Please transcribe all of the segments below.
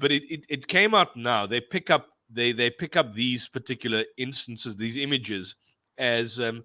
but it came out now. They pick up these particular instances, these images, as to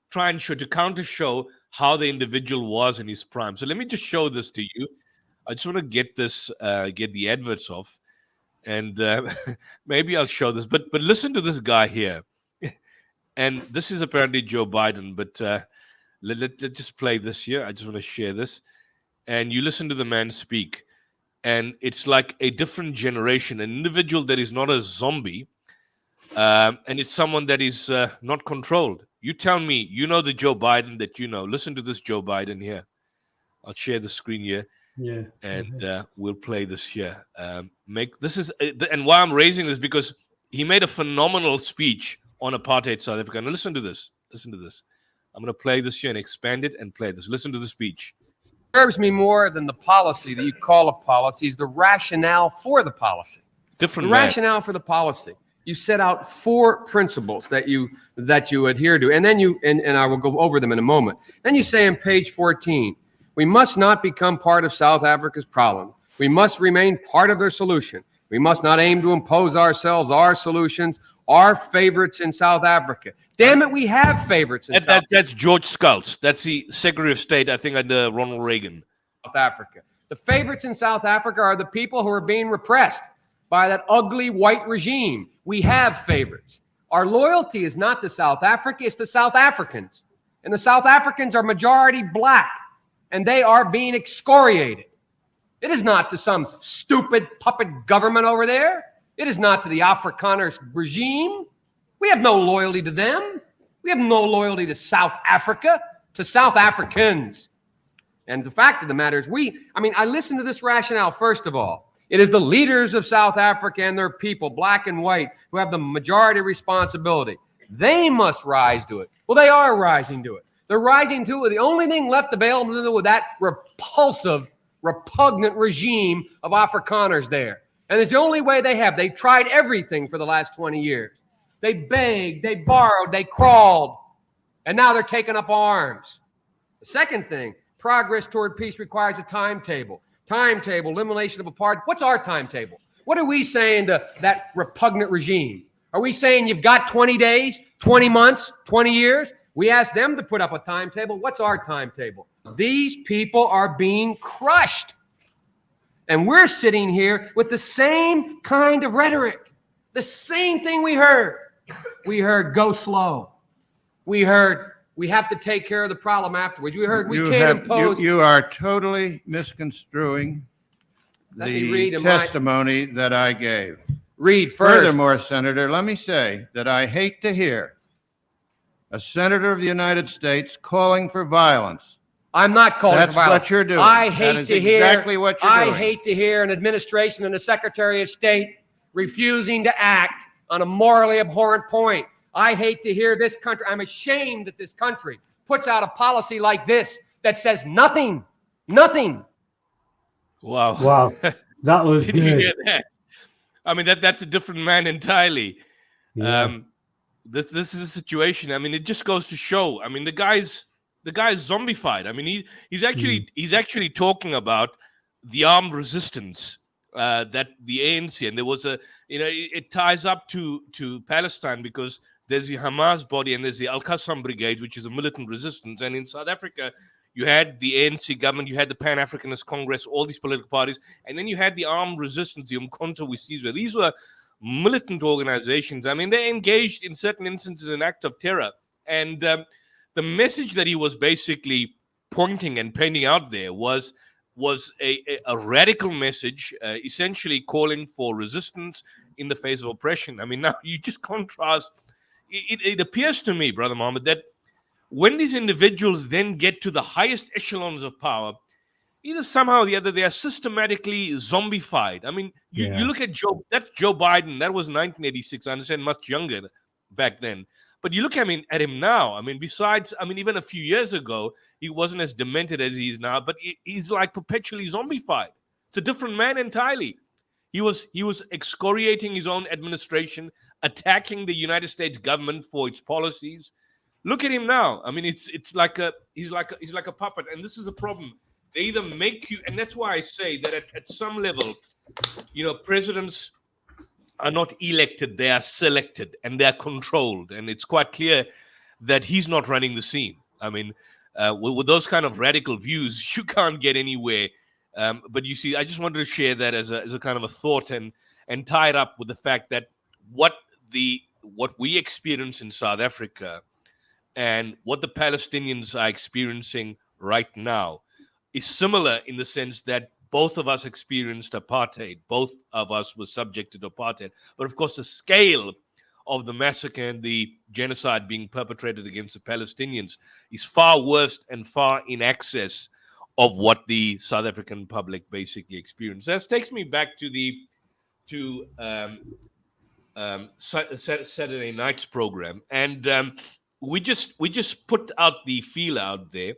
try and to counter show how the individual was in his prime. So let me just show this to you. I just want to get the adverts off, and maybe I'll show this. But listen to this guy here, and this is apparently Joe Biden. But let's just play this here. I just want to share this, and you listen to the man speak, and it's like a different generation, an individual that is not a zombie, and it's someone that is not controlled. You tell me, you know the Joe Biden that you know. Listen to this Joe Biden here. I'll share the screen here. Yeah. And we'll play this here. And why I'm raising this, because he made a phenomenal speech on apartheid South Africa. Now listen to this. Listen to this. I'm going to play this here and expand it and play this. Listen to the speech. Disturbs me more than the policy that you call a policy is the rationale for the policy. Rationale for the policy. You set out 4 principles that you adhere to, and then and I will go over them in a moment. Then you say on page 14, we must not become part of South Africa's problem. We must remain part of their solution. We must not aim to impose ourselves, our solutions, our favorites in South Africa. Damn it, we have favorites in South Africa. That's George Schultz. That's the Secretary of State, I think, under Ronald Reagan. South Africa. The favorites in South Africa are the people who are being repressed by that ugly white regime. We have favorites. Our loyalty is not to South Africa, it's to South Africans. And the South Africans are majority black, and they are being excoriated. It is not to some stupid puppet government over there. It is not to the Afrikaners regime. We have no loyalty to them. We have no loyalty to South Africa, to South Africans. And the fact of the matter is I listen to this rationale, first of all. It is the leaders of South Africa and their people, black and white, who have the majority responsibility. They must rise to it. Well, they are rising to it. They're rising to it. The only thing left available to do with that repulsive, repugnant regime of Afrikaners there. And it's the only way they have. They've tried everything for the last 20 years. They begged, they borrowed, they crawled, and now they're taking up arms. The second thing, progress toward peace requires a timetable. Timetable, elimination of apartheid. What's our timetable? What are we saying to that repugnant regime? Are we saying you've got 20 days, 20 months, 20 years? We ask them to put up a timetable. What's our timetable? These people are being crushed. And we're sitting here with the same kind of rhetoric. The same thing we heard. We heard go slow. We heard we have to take care of the problem afterwards. We heard we can't impose. You are totally misconstruing the testimony that I gave. Read first. Furthermore, Senator, let me say that I hate to hear a senator of the United States calling for violence. I'm not calling for violence. That's what you're doing. I hate to hear exactly what you're doing. I hate to hear an administration and a Secretary of State refusing to act on a morally abhorrent point. I hate to hear this country. I'm ashamed that this country puts out a policy like this that says nothing. Nothing. Wow. Wow. That was Did good. you hear that? I mean, that's a different man entirely. Yeah. This is a situation. I mean, it just goes to show. I mean, the guy's zombified. I mean, he's actually talking about the armed resistance that the ANC, and there was it ties up to Palestine, because there's the Hamas body and there's the Al-Qassam Brigade, which is a militant resistance. And in South Africa, you had the ANC government, you had the Pan-Africanist Congress, all these political parties, and then you had the armed resistance, the Umkhonto we Sizwe. These were militant organizations. I mean, they engaged in certain instances in act of terror. And the message that he was basically pointing and painting out there was a radical message, essentially calling for resistance in the face of oppression. I mean, now you just contrast. It appears to me, Brother Mohammed, that when these individuals then get to the highest echelons of power, either somehow or the other, they are systematically zombified. I mean, you look at Joe Biden, that was 1986. I understand, much younger back then. But you look at him now. I mean, besides, even a few years ago, he wasn't as demented as he is now, but he's like perpetually zombified. It's a different man entirely. He was excoriating his own administration, attacking the United States government for its policies. Look at him now. I mean, it's like he's like a puppet, and this is a problem. They either make you, and that's why I say that at some level, presidents are not elected, they are selected, and they're controlled. And it's quite clear that he's not running the scene. I mean, with those kind of radical views, you can't get anywhere. But you see, I just wanted to share that as a kind of a thought, and tie it up with the fact that what we experience in South Africa and what the Palestinians are experiencing right now is similar in the sense that both of us experienced apartheid. Both of us were subjected to apartheid. But of course, the scale of the massacre and the genocide being perpetrated against the Palestinians is far worse and far in excess of what the South African public basically experienced. That takes me back to Saturday night's program, and we just put out the feel out there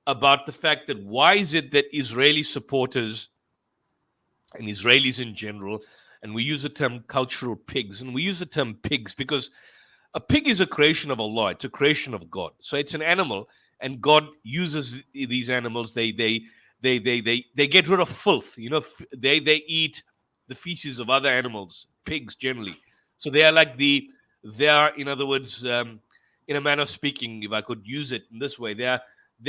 about the fact that why is it that Israeli supporters and Israelis in general, and we use the term cultural pigs, and we use the term pigs because a pig is a creation of Allah, it's a creation of God. So it's an animal, and God uses these animals. They get rid of filth. They eat the feces of other animals, pigs generally. So they are, in other words, in a manner of speaking, if I could use it in this way, they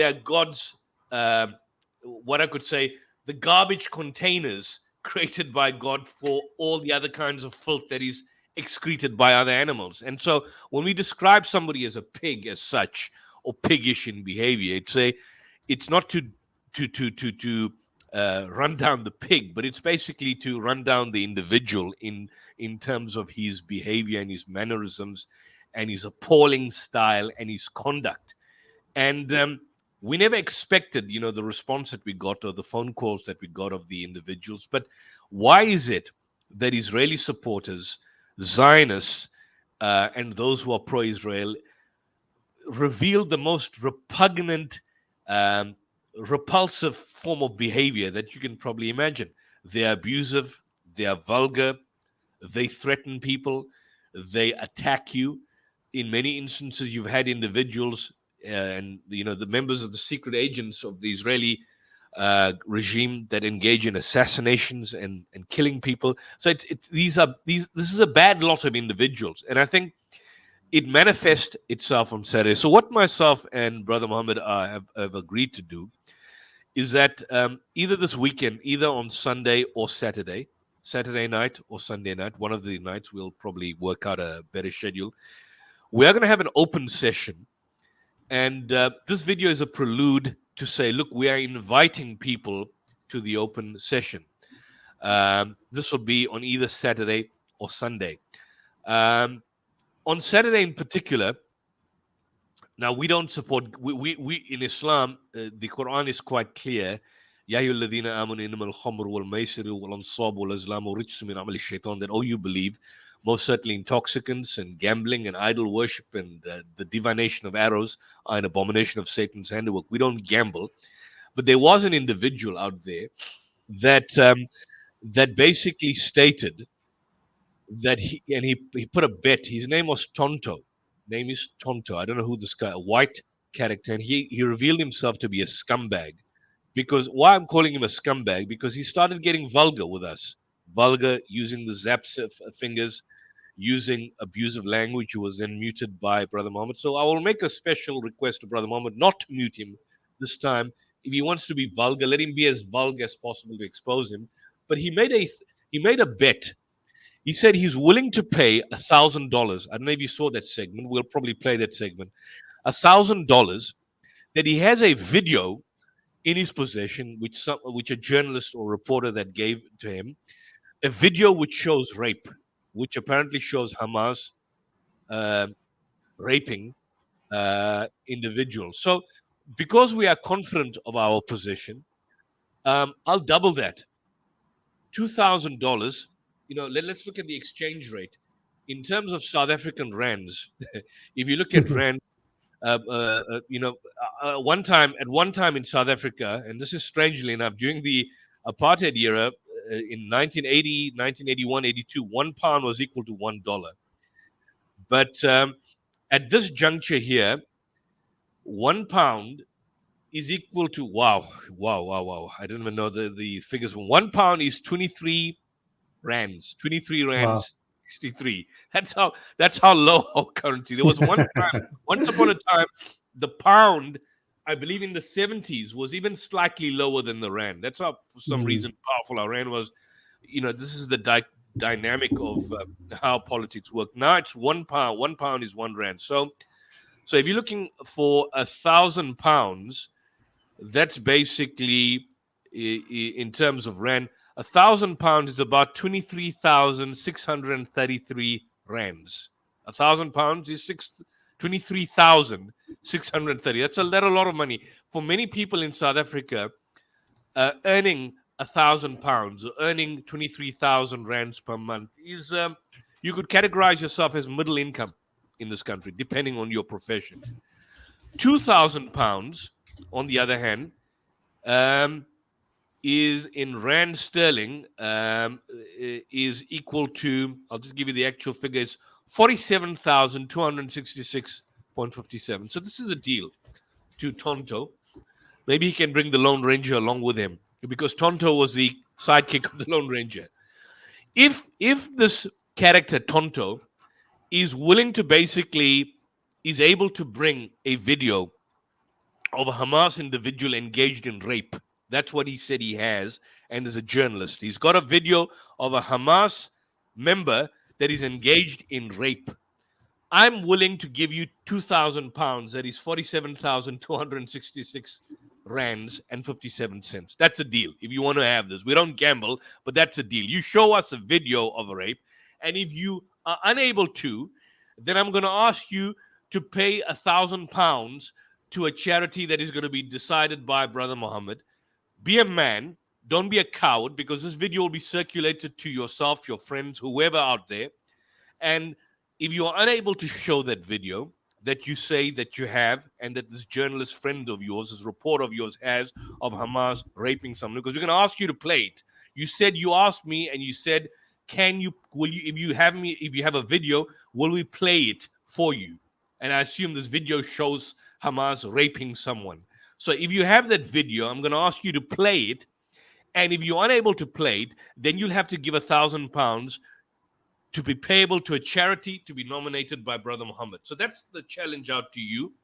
are God's, what I could say, the garbage containers created by God for all the other kinds of filth that is excreted by other animals. And so when we describe somebody as a pig as such, or piggish in behavior, it's not to run down the pig, but it's basically to run down the individual in terms of his behavior and his mannerisms and his appalling style and his conduct. And we never expected, the response that we got or the phone calls that we got of the individuals. But why is it that Israeli supporters, Zionists, and those who are pro-Israel revealed the most repugnant, repulsive form of behavior that you can probably imagine? They're abusive, they are vulgar, they threaten people, they attack you. In many instances, you've had individuals and the members of the secret agents of the Israeli regime that engage in assassinations and killing people. So this is a bad lot of individuals, and I think it manifests itself on Saturday. So what myself and Brother Muhammad have agreed to do is that either this weekend, either on Sunday or Saturday night or Sunday night, one of the nights, we'll probably work out a better schedule. We are going to have an open session. And this video is a prelude to say, look, we are inviting people to the open session. This will be on either Saturday or Sunday. On Saturday in particular, now we don't support, we in Islam, the Quran is quite clear. That, oh, you believe, most certainly intoxicants and gambling and idol worship and the divination of arrows are an abomination of Satan's handiwork. We don't gamble. But there was an individual out there that basically stated that he put a bet. His name was Tonto. Name is Tonto. I don't know who this guy, a white character. And he revealed himself to be a scumbag. Because why I'm calling him a scumbag? Because he started getting vulgar with us. Vulgar, using the zaps fingers, using abusive language. He was then muted by Brother Muhammad. So I will make a special request to Brother Muhammad not to mute him this time. If he wants to be vulgar, let him be as vulgar as possible to expose him. But he made a bet. He said he's willing to pay $1,000. I don't know if you saw that segment. We'll probably play that segment. $1,000 that he has a video in his possession, which a journalist or reporter that gave to him, a video which shows rape, which apparently shows Hamas raping individuals. So because we are confident of our position, I'll double that. $2,000. Let's look at the exchange rate. In terms of South African rands, if you look at rand, one time in South Africa, and this is strangely enough, during the apartheid era, in 1980, 1981, 82, £1 was equal to $1. But at this juncture here, £1 is equal to, wow. I didn't even know the figures. £1 is 23 rands, 23 rands, Wow. 63. That's how low our currency. There was once upon a time, the pound, I believe in the 70s, was even slightly lower than the rand. That's how, for some reason, powerful our rand was. This is the dynamic of how politics work. Now it's 1 pound. 1 pound is 1 rand. So if you're looking for 1,000 pounds, that's basically, in terms of rand, 1,000 pounds is about 23,633 rands. 1,000 pounds is 23,630. That's a lot of money for many people in South Africa. Earning 1,000 pounds or earning 23,000 rands per month is, you could categorize yourself as middle income in this country, depending on your profession. 2,000 pounds, on the other hand, is in rand sterling, is equal to, I'll just give you the actual figures, 47,266.57. So this is a deal to Tonto. Maybe he can bring the Lone Ranger along with him, because Tonto was the sidekick of the Lone Ranger. If this character Tonto is willing to is able to bring a video of a Hamas individual engaged in rape. That's what he said he has, and is a journalist. He's got a video of a Hamas member that is engaged in rape. I'm willing to give you 2,000 pounds. That is 47,266 rands and 57 cents. That's a deal. If you want to have this, we don't gamble, but that's a deal. You show us a video of a rape, and if you are unable to, then I'm going to ask you to pay 1,000 pounds to a charity that is going to be decided by Brother Muhammad. Be a man. Don't be a coward, because this video will be circulated to yourself, your friends, whoever out there. And if you are unable to show that video that you say that you have, and that this journalist friend of yours, this reporter of yours has, of Hamas raping someone, because we're going to ask you to play it. You asked me, and you said, if you have a video, will we play it for you? And I assume this video shows Hamas raping someone. So if you have that video, I'm going to ask you to play it. And if you're unable to play it, then you'll have to give 1,000 pounds to be payable to a charity to be nominated by Brother Muhammad. So that's the challenge out to you.